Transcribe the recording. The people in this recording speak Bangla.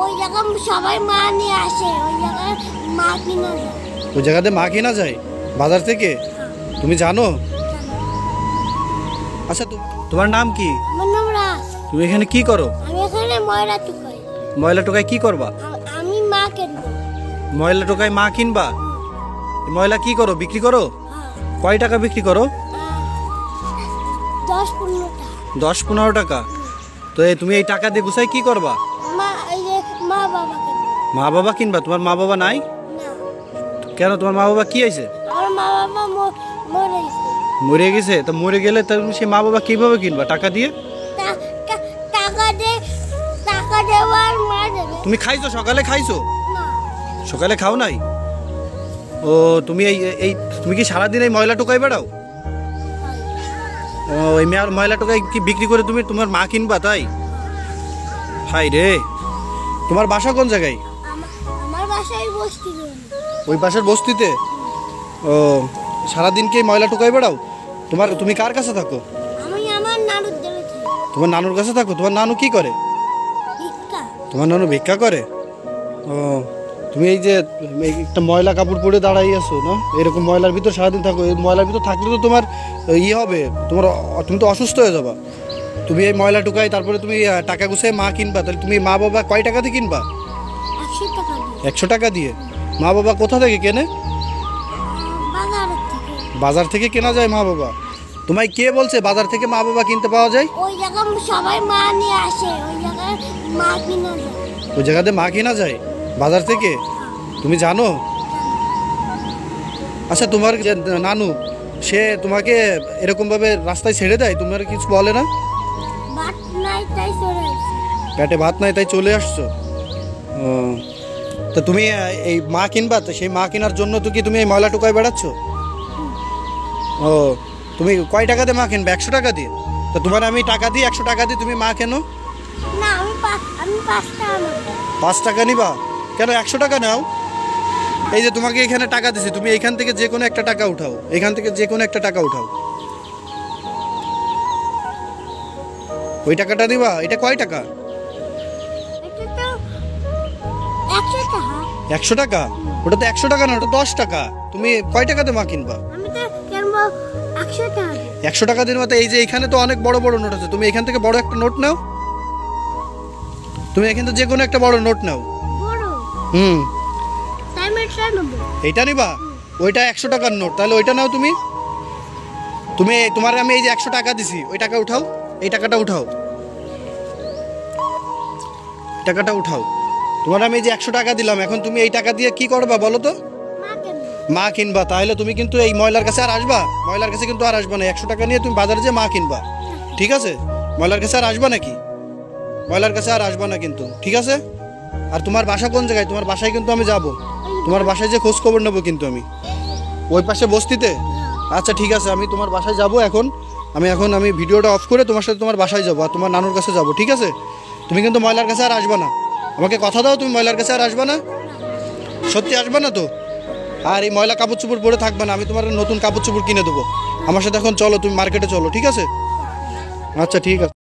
ওই জায়গায় সবাই মা নিয়ে আসে, ওই জায়গায় মা কিনা যায়। ওই জায়গাতে মা কিনা যায় বাজার থেকে? তুমি জানো? আচ্ছা, তোমার নাম কি? আমার নাম রাজ। তুমি এখানে কি করো? আমি এখানে ময়লা টুকাই। ময়লা টোকায় কি করবা? আমি মা কিনবো। ময়লা টোকায় মা কিনবা? ময়লা কি করো, বিক্রি করো? কয় টাকা বিক্রি করো? 10-15 টাকা। 10-15 টাকা? তো তুমি এই টাকা দিয়ে গুছাই কি করবা? মা বাবা কিনবো। মা বাবা কিনবা? তোমার মা বাবা নাই? না। কেন, তোমার মা বাবা কি হয়েছে? আমার মা বাবা মরে গেছে। মরে গেছে? তো মরে গেলে তুমি সেই মা বাবা কিভাবে কিনবা? টাকা দিয়ে? টাকা দেওয়ার মা দেবে। তুমি খাইছো? সকালে খাইছো? না। সকালে খাও নাই? ও, তুমি এই তুমি কি সারাদিন এই ময়লা টোকাই বেড়াও? ও, এই ময়লা টোকাই কি বিক্রি করে তুমি তোমার মা কিনবা তাই? হাই রে, তোমার বাসা কোন জায়গায়? আমার বাসায় বস্তিতে। ওই পাশের বস্তিতে? ও, সারাদিন কি ময়লা টোকাই বেড়াও? তুমি কার কাছে থাকো? আমি আমার নানুর দেবে থাকি। তোমার নানুর কাছে থাকো? তোমার নানু কি করে? ভিক্ষা। তোমার নানু ভিক্ষা করে? ও, তুমি এই যে একটা ময়লা কাপড় পরে দাঁড়াই আছো না, এরকম ময়লার ভিতর সারাদিন থাকো। এই ময়লার ভিতর থাকলে তো তোমার হবে, তুমি তো অসুস্থ হয়ে যাবা। তুমি এই ময়লা টুকাই তারপরে তুমি টাকা গুছাই মা কিনবা, তাহলে তুমি মা বাবা কয় টাকা দিয়ে কিনবা? 100 টাকা দিয়ে। 100 টাকা দিয়ে? মা বাবা কোথা থেকে কেনে? বাজার থেকে। বাজার থেকে কেনা যায় মা বাবা? তোমায় কে বলছে বাজার থেকে মা বাবা কিনতে পাওয়া যায়? ওই জায়গায় সবাই মা নিয়ে আসে, ওই জায়গায় মা কিনা যায়। ওই জায়গাতে মা কিনা যায় বাজার থেকে? তুমি জানো? আচ্ছা, তোমার যে নানু, সে তোমাকে এরকম ভাবে রাস্তায় ছেড়ে দেয়? তোমার কিছু বলে না? ভাত নাই তাই চলে আসছে। পেটে ভাত নাই তাই চলে আসছো? ও, তো তুমি এই মা কিনবা, তো সেই মা কেনার জন্য তো কি তুমি এই ময়লা টোকায় বেড়াচ্ছ? ও, তুমি কয় টাকা দিয়ে মা কিনবে? 100 টাকা দিয়ে? তো তোমার আমি টাকা দিই 100 টাকা দিয়ে, তুমি মা কেনো? না, আমি 5 টাকা নেব। 5 টাকা নিবা? কেন 100 টাকা নাও? এই যে তোমাকে এখানে টাকা দিছি, তুমি এইখান থেকে যে কোনো একটা টাকা উঠাও, এখান থেকে যে কোনো একটা টাকা উঠাও। ওই টাকাটা দিবা? এটা কয় টাকা? এটা তো 100 টাকা। 100 টাকা? ওটা তো 100 টাকা না, ওটা 10 টাকা। তুমি কয় টাকাতে মা কিনবা? আমি তো কিনবো 100 টাকা দিয়ে। 100 টাকা দিন মতো? এই যে এখানে তো অনেক বড় বড় নোট আছে, তুমি এখান থেকে বড় একটা নোট নাও। তুমি এখান থেকে যে কোনো একটা বড় নোট নাও। বড়? হুম। তাই আমি এটা নেব। এইটা নিবা? ওইটা 100 টাকার নোট, তাহলে ওইটা নাও। তুমি তোমার আমি এই যে 100 টাকা দিছি, ওই টাকা উঠাও, এই টাকাটা উঠাও, টাকাটা উঠাও। তোমার আমি এই যে 100 টাকা দিলাম, এখন তুমি এই টাকা দিয়ে কি করবা বলো তো? মা কিনবো। মা কিনবা? তাহলে তুমি কিন্তু এই ময়লার কাছে আর আসবা? ময়লার কাছে কিন্তু আর আসবা না। 100 টাকা নিয়ে তুমি বাজারে যেয়ে মা কিনবা, ঠিক আছে? ময়লার কাছে আর আসবা নাকি? ময়লার কাছে আর আসবা না কিন্তু, ঠিক আছে? আর তোমার বাসা কোন জায়গায়? তোমার বাসায় কিন্তু আমি যাব, তোমার বাসায় যে খোঁজ খবর নেবো কিন্তু আমি। ওই পাশে বস্তিতে? আচ্ছা, ঠিক আছে, আমি তোমার বাসায় যাব এখন। আমি ভিডিওটা অফ করে তোমার সাথে তোমার বাসায় যাবো আর তোমার নানুর কাছে যাব, ঠিক আছে? তুমি কিন্তু ময়লার কাছে আর আসবা না। আমাকে কথা দাও, তুমি ময়লার কাছে আর আসবা না? সত্যি আসবা না তো? আর এই ময়লা কাপড় চোপড় পরে থাকবে না, আমি তোমার নতুন কাপড় চোপড় কিনে দেবো। আমার সাথে এখন চলো, তুমি মার্কেটে চলো, ঠিক আছে? আচ্ছা, ঠিক আছে।